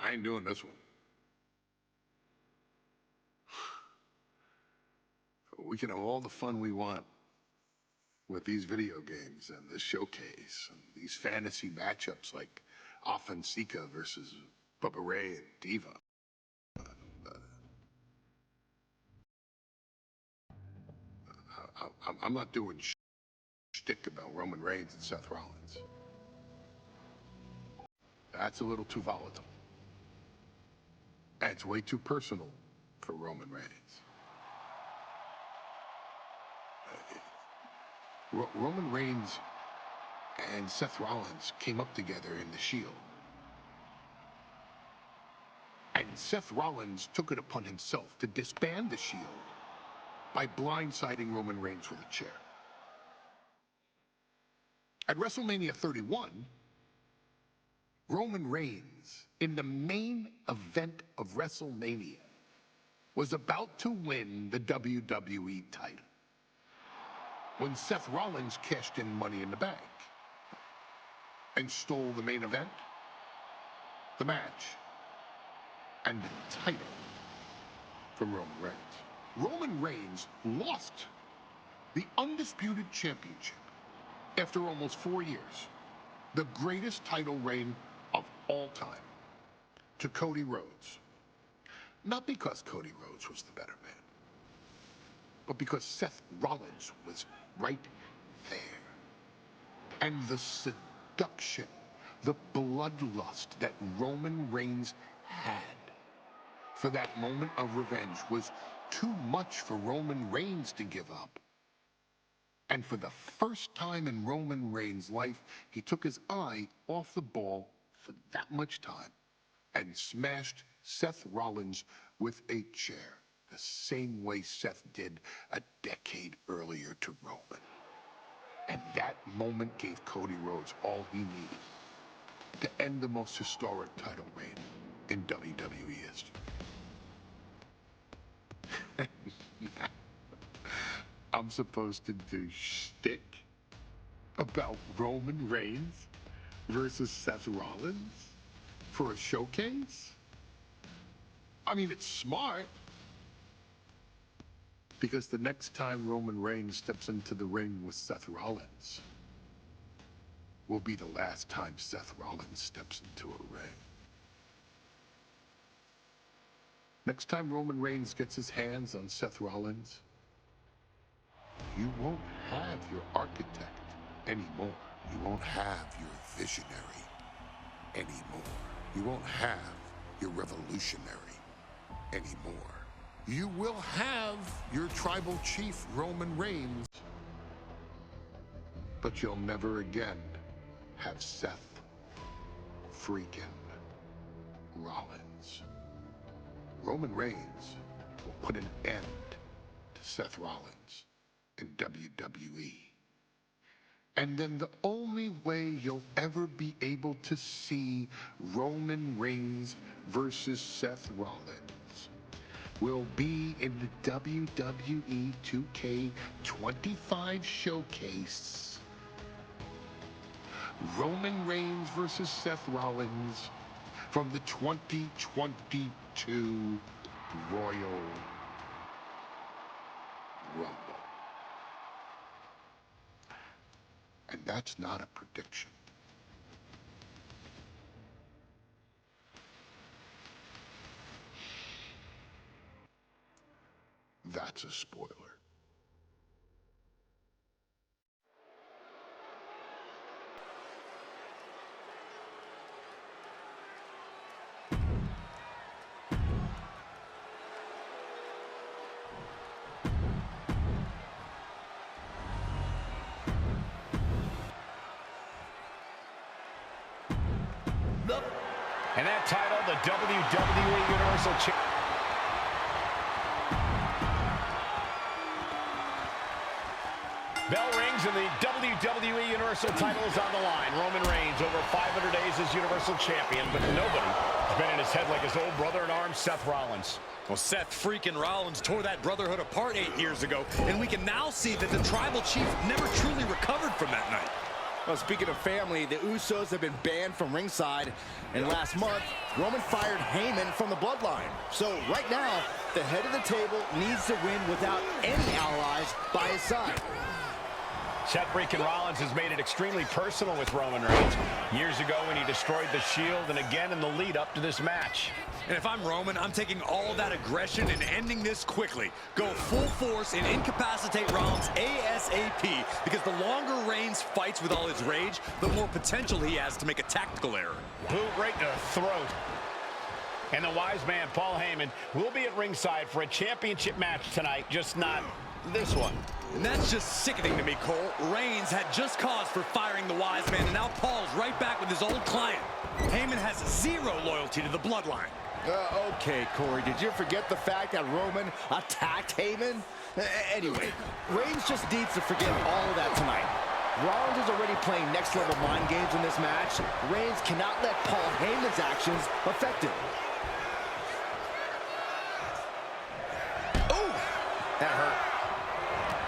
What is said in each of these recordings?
I ain't doing this one. We can have all the fun we want with these video games and the showcase and these fantasy matchups like Offensica versus Bubba Ray and Diva. I'm not doing shtick about Roman Reigns and Seth Rollins. That's a little too volatile. And it's way too personal for Roman Reigns. Roman Reigns and Seth Rollins came up together in the Shield. And Seth Rollins took it upon himself to disband the Shield by blindsiding Roman Reigns with a chair. At WrestleMania 31, Roman Reigns, in the main event of WrestleMania, was about to win the WWE title when Seth Rollins cashed in Money in the Bank and stole the main event, the match, and the title from Roman Reigns. Roman Reigns lost the Undisputed Championship after almost 4 years, the greatest title reign of all time, to Cody Rhodes. Not because Cody Rhodes was the better man, but because Seth Rollins was right there. And the seduction, the bloodlust that Roman Reigns had for that moment of revenge was too much for Roman Reigns to give up. And for the first time in Roman Reigns' life, he took his eye off the ball for that much time and smashed Seth Rollins with a chair, the same way Seth did a decade earlier to Roman. And that moment gave Cody Rhodes all he needed to end the most historic title reign in WWE history. I'm supposed to do shtick about Roman Reigns versus Seth Rollins for a showcase? I mean, it's smart, because the next time Roman Reigns steps into the ring with Seth Rollins will be the last time Seth Rollins steps into a ring. Next time Roman Reigns gets his hands on Seth Rollins, you won't have your architect anymore. You won't have your visionary anymore. You won't have your revolutionary anymore. You will have your tribal chief, Roman Reigns, but you'll never again have Seth freaking Rollins. Roman Reigns will put an end to Seth Rollins in WWE. And then the only way you'll ever be able to see Roman Reigns versus Seth Rollins will be in the WWE 2K25 showcase. Roman Reigns versus Seth Rollins from the 2022 Royal Rumble. And that's not a prediction. That's a spoiler. And that title, the WWE Universal Championship. Bell rings and the WWE Universal title is on the line. Roman Reigns, over 500 days as Universal Champion, but nobody has been in his head like his old brother in arms, Seth Rollins. Well, Seth freaking Rollins tore that brotherhood apart 8 years ago, and we can now see that the tribal chief never truly recovered from that night. Well, speaking of family, the Usos have been banned from ringside, and last month, Roman fired Heyman from the Bloodline. So right now, the head of the table needs to win without any allies by his side. Seth freaking Rollins has made it extremely personal with Roman Reigns. Years ago when he destroyed the Shield, and again in the lead up to this match. And if I'm Roman, I'm taking all that aggression and ending this quickly. Go full force and incapacitate Rollins ASAP, because the longer Reigns fights with all his rage, the more potential he has to make a tactical error. Boot right in the throat. And the wise man, Paul Heyman, will be at ringside for a championship match tonight, just not this one. And that's just sickening to me, Cole. Reigns had just cause for firing the wise man, and now Paul's right back with his old client. Heyman has zero loyalty to the Bloodline. Okay, Corey, did you forget the fact that Roman attacked Heyman? Anyway, Reigns just needs to forget all of that tonight. Rollins is already playing next-level mind games in this match. Reigns cannot let Paul Heyman's actions affect him. Oh! That hurt.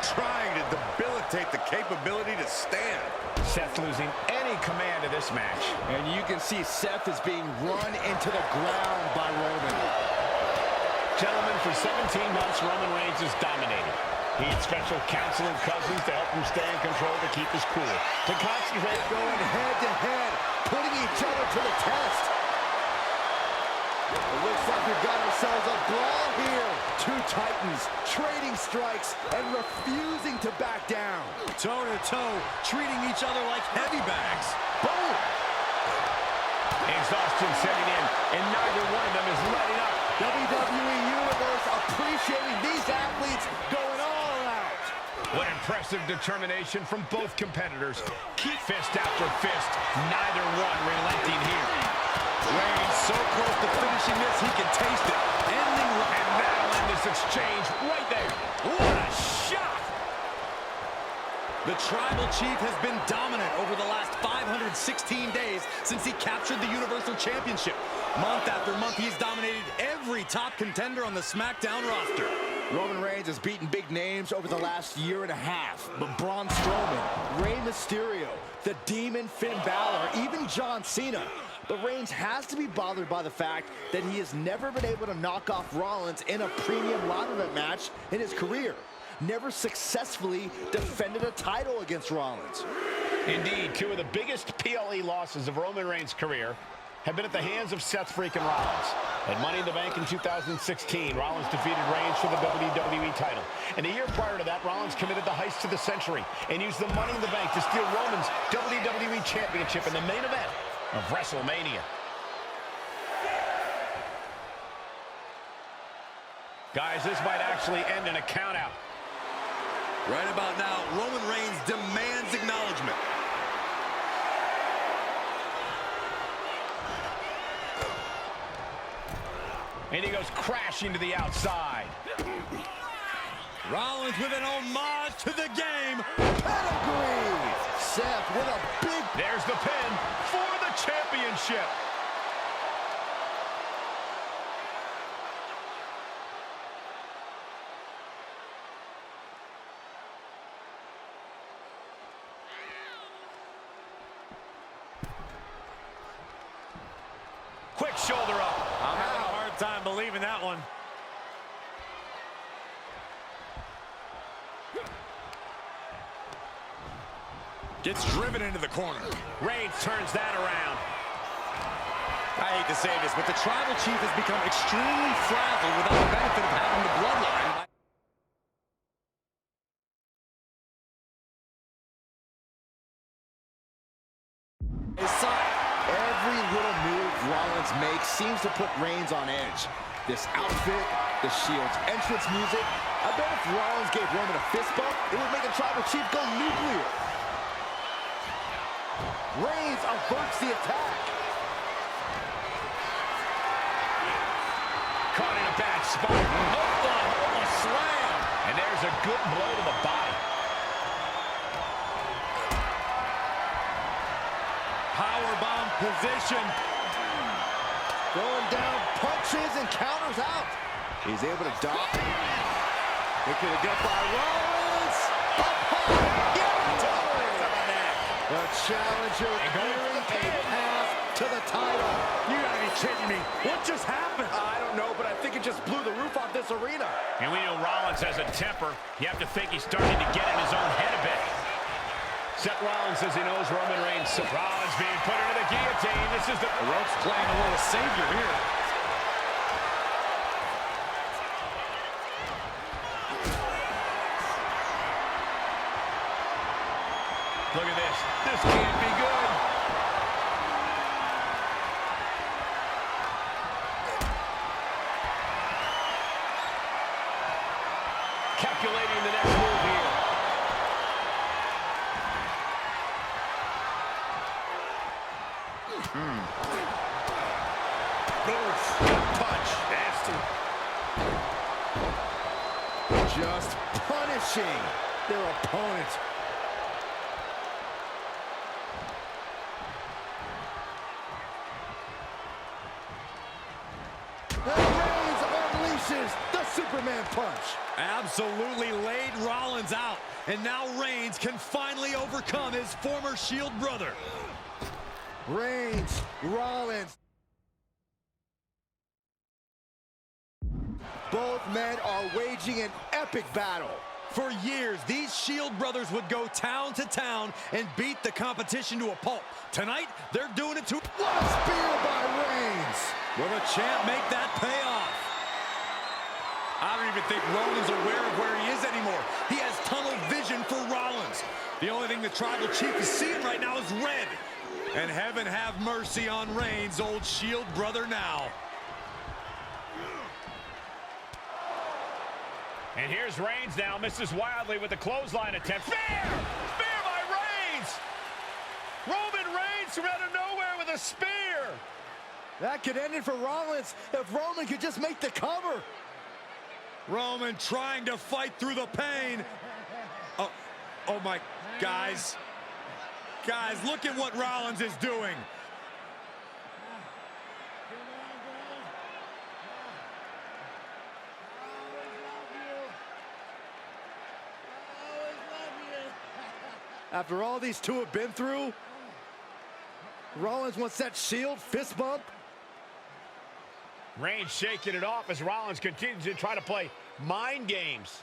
Trying to debilitate the capability to stand. Seth losing any command of this match. And you can see Seth is being run into the ground by Roman. Gentlemen, for 17 months, Roman Reigns has dominated. He had special counsel and cousins to help him stay in control, to keep his cool, to concentrate. Going head-to-head, putting each other to the test. It looks like we've got ourselves a brawl here. Two titans trading strikes and refusing to back down. Toe-to-toe, treating each other like heavy bags. Boom! Exhaustion setting in, and neither one of them is letting up. WWE Universe appreciating these athletes going all out. What impressive determination from both competitors. Fist after fist, neither one relenting here. Reigns so close to finishing this, he can taste it. Ending, and that'll end this exchange right there. what a shot! The Tribal Chief has been dominant over the last 516 days since he captured the Universal Championship. Month after month, he's dominated every top contender on the SmackDown roster. Roman Reigns has beaten big names over the last year and a half. But Braun Strowman, Rey Mysterio, the Demon Finn Balor, even John Cena. But Reigns has to be bothered by the fact that he has never been able to knock off Rollins in a premium live event match in his career. Never successfully defended a title against Rollins. Indeed, two of the biggest PLE losses of Roman Reigns' career have been at the hands of Seth freaking Rollins. At Money in the Bank in 2016, Rollins defeated Reigns for the WWE title. And a year prior to that, Rollins committed the heist of the century and used the Money in the Bank to steal Roman's WWE Championship in the main event of WrestleMania. Guys, this might actually end in a countout. Right about now, Roman Reigns demands acknowledgement. And he goes crashing to the outside. Rollins with an homage to the game. Pedigree! Seth with a big... There's the pin for the championship. Quick shoulder up. I'm having a hard time believing that one. Gets driven into the corner. Reigns turns that around. I hate to say this, but the Tribal Chief has become extremely frazzled without the benefit of having the Bloodline. His side. Every little move Rollins makes seems to put Reigns on edge. This outfit, the Shield's entrance music. I bet if Rollins gave Roman a fist bump, it would make the Tribal Chief go nuclear. Reigns averts the attack. Caught in a bad spot. Oklahoma slam. And there's a good blow to the body. Powerbomb position. Going down, punches and counters out. He's able to dodge. Looking to get by Rollins. The challenger clearing a path to the title. You gotta be kidding me. What just happened? I don't know, but I think it just blew the roof off this arena. And we know Rollins has a temper. You have to think he's starting to get in his own head a bit. Seth Rollins says he knows Roman Reigns. Rollins being put into the guillotine. This is the ropes playing a little savior here. Look at this. This can't be good. Calculating the next move here. Oof. Punch. Nasty. Just punishing their opponent. Reigns unleashes the Superman punch. Absolutely laid Rollins out. And now Reigns can finally overcome his former Shield brother. Reigns, Rollins. Both men are waging an epic battle. For years, these Shield brothers would go town to town and beat the competition to a pulp. Tonight, they're doing it to... What a spear by Reigns! Will the champ make that pay off? I don't even think Roman's aware of where he is anymore. He has tunnel vision for Rollins. The only thing the Tribal Chief is seeing right now is red. And heaven have mercy on Reigns, old Shield brother now. And here's Reigns now, misses wildly with the clothesline attempt. Spear! Spear by Reigns! Roman Reigns from out of nowhere with a spear! That could end it for Rollins if Roman could just make the cover. Roman trying to fight through the pain. Oh my, guys. Guys, look at what Rollins is doing. After all these two have been through, Rollins wants that Shield fist bump. Reigns shaking it off as Rollins continues to try to play mind games.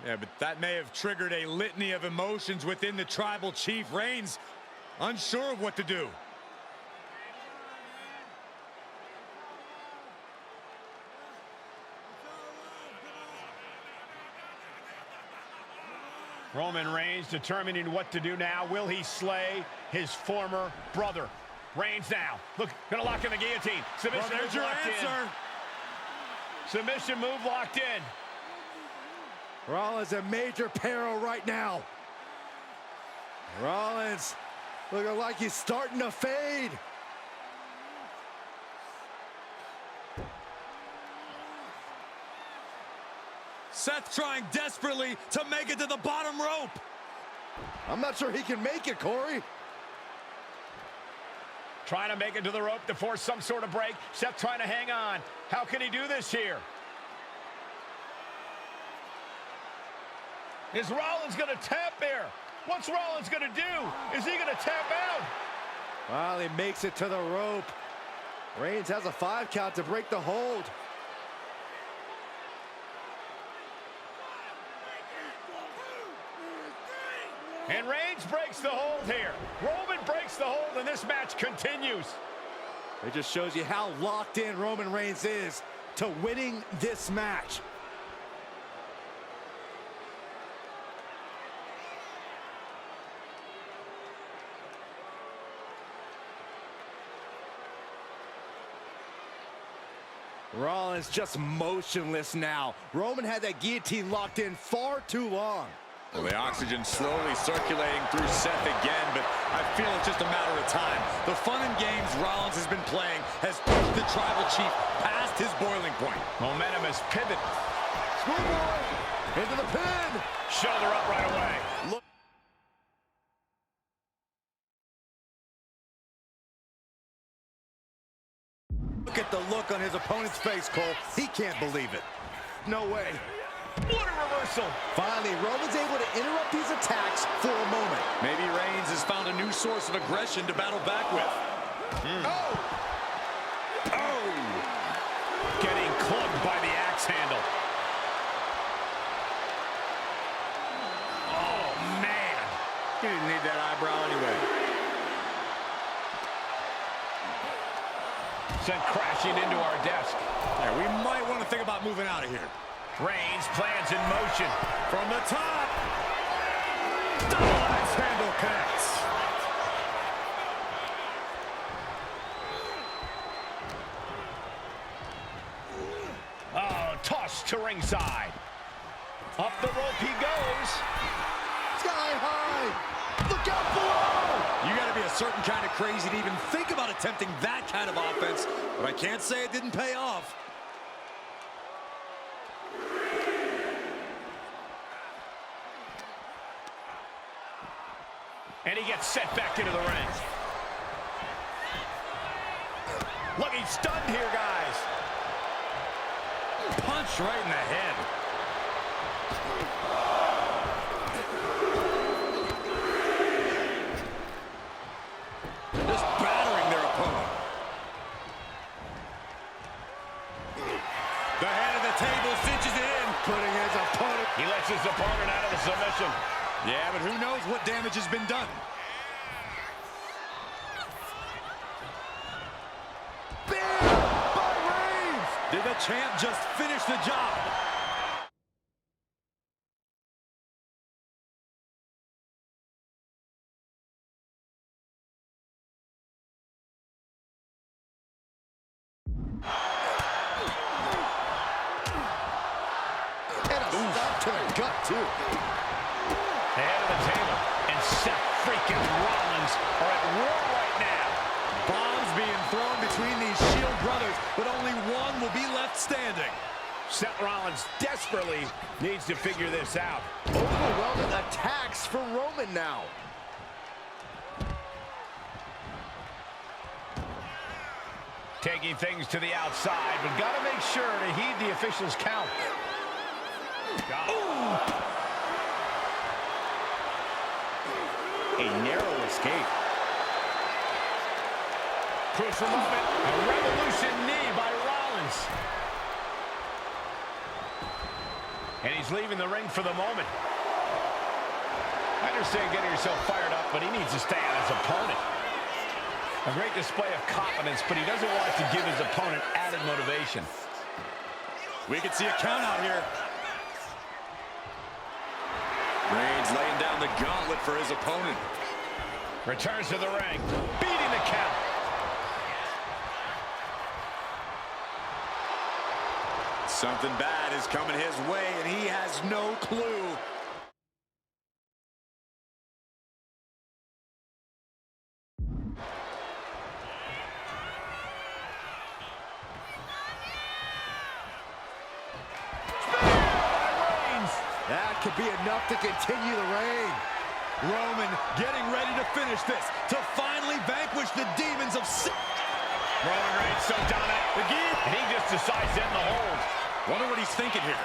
Yeah, but that may have triggered a litany of emotions within the Tribal Chief. Reigns unsure of what to do. Roman Reigns determining what to do now. Will he slay his former brother? Reigns now. Look, gonna lock in the guillotine. Submission Well, there's move your locked answer. in. Submission move locked in. Rollins in major peril right now. Rollins looking like he's starting to fade. Seth trying desperately to make it to the bottom rope. I'm not sure he can make it, Corey. Trying to make it to the rope to force some sort of break. Seth trying to hang on. How can he do this here? Is Rollins going to tap there? What's Rollins going to do? Is he going to tap out? Well, he makes it to the rope. Reigns has a 5 count to break the hold. And Reigns breaks the hold here. Roman breaks the hold, and this match continues. It just shows you how locked in Roman Reigns is to winning this match. Rollins just motionless now. Roman had that guillotine locked in far too long. Well, the oxygen slowly circulating through Seth again, but I feel it's just a matter of time. The fun and games Rollins has been playing has pushed the Tribal Chief past his boiling point. Momentum has pivoted. Schoolboy into the pin. Shoulder up right away. Look at the look on his opponent's face, Cole. He can't believe it. No way. What a reversal. Finally, Roman's able to interrupt these attacks for a moment. Maybe Reigns has found a new source of aggression to battle back with. Oh! Getting clubbed by the axe handle. Oh, man. He didn't need that eyebrow anyway. Sent crashing into our desk. Yeah, we might want to think about moving out of here. Reigns plans in motion. From the top. Double axe handle connects. Oh, toss to ringside. Up the rope he goes. Sky high. Look out below. You got to be a certain kind of crazy to even think about attempting that kind of offense, but I can't say it didn't pay off. And he gets set back into the ring. Look, he's stunned here, guys. Punch right in the head. Just battering their opponent. The head of the table cinches it in, putting his opponent. He lets his opponent out of the submission. Yeah, but who knows what damage has been done. Bam! By Reigns! Did the champ just finish the job? And a stop to the gut, too. Head of the table. And Seth freaking Rollins are at war right now. Bombs being thrown between these Shield brothers, but only one will be left standing. Seth Rollins desperately needs to figure this out. Overwhelming attacks for Roman now. Taking things to the outside, but got to make sure to heed the officials' count. A narrow escape. Crucial moment. A revolution knee by Rollins. And he's leaving the ring for the moment. I understand getting yourself fired up, but he needs to stay on his opponent. A great display of confidence, but he doesn't want to give his opponent added motivation. We could see a count out here. Reigns laying down the gauntlet for his opponent. Returns to the ring, beating the count. Something bad is coming his way, and he has no clue. That could be enough to continue the reign. Roman getting ready to finish this, to finally vanquish the demons of sin. Roman Reigns so dominant again, and he just decides to end the hold. Wonder what he's thinking here.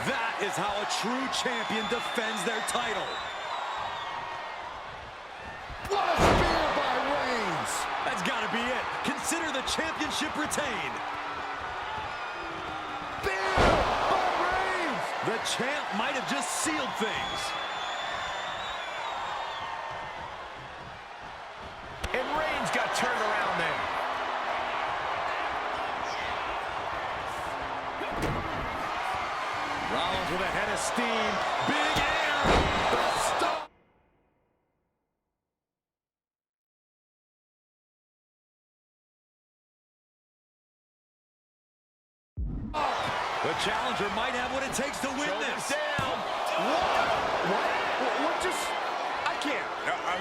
That is how a true champion defends their title. What a spear by Reigns! That's got to be it. Consider the championship retained. Spear by Reigns! The champ might have just sealed things. And Reigns got turned around there. Rollins with a head of steam. Big air. The stop. The challenger might have what it takes to win Shoulders this. down. What just... I can't.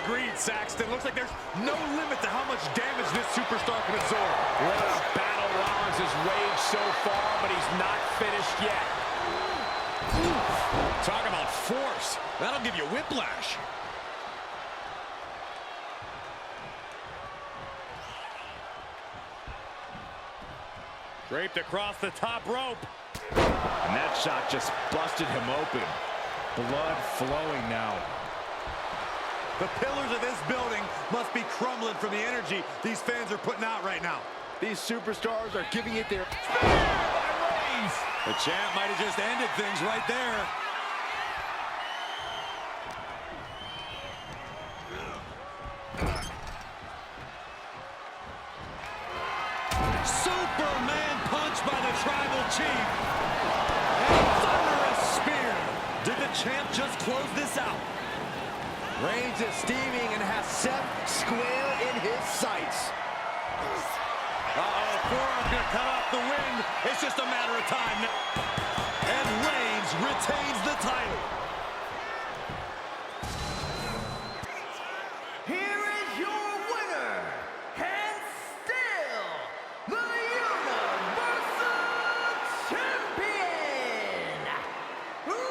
Agreed, Saxton. Looks like there's no limit to how much damage this superstar can absorb. What a battle Rollins has waged so far, but he's not finished yet. Talk about force. That'll give you whiplash. Draped across the top rope. And that shot just busted him open. Blood flowing now. The pillars of this building must be crumbling from the energy these fans are putting out right now. These superstars are giving it their... The champ might have just ended things right there. Superman punch by the Tribal Chief. And thunderous spear. Did the champ just close this out? Reigns is steaming and has Seth square in his sights. Uh-oh, forearm's gonna cut off the wind. It's just a matter of time. And Reigns retains the title. Here is your winner, and still the Universal Champion, Roman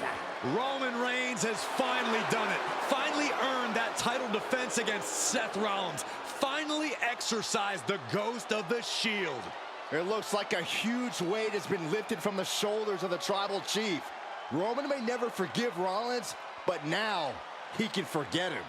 Reigns. Roman Reigns has finally done it. Finally earned that title defense against Seth Rollins. Finally exercised the ghost of the Shield. It looks like a huge weight has been lifted from the shoulders of the Tribal Chief. Roman may never forgive Rollins, but now he can forget him.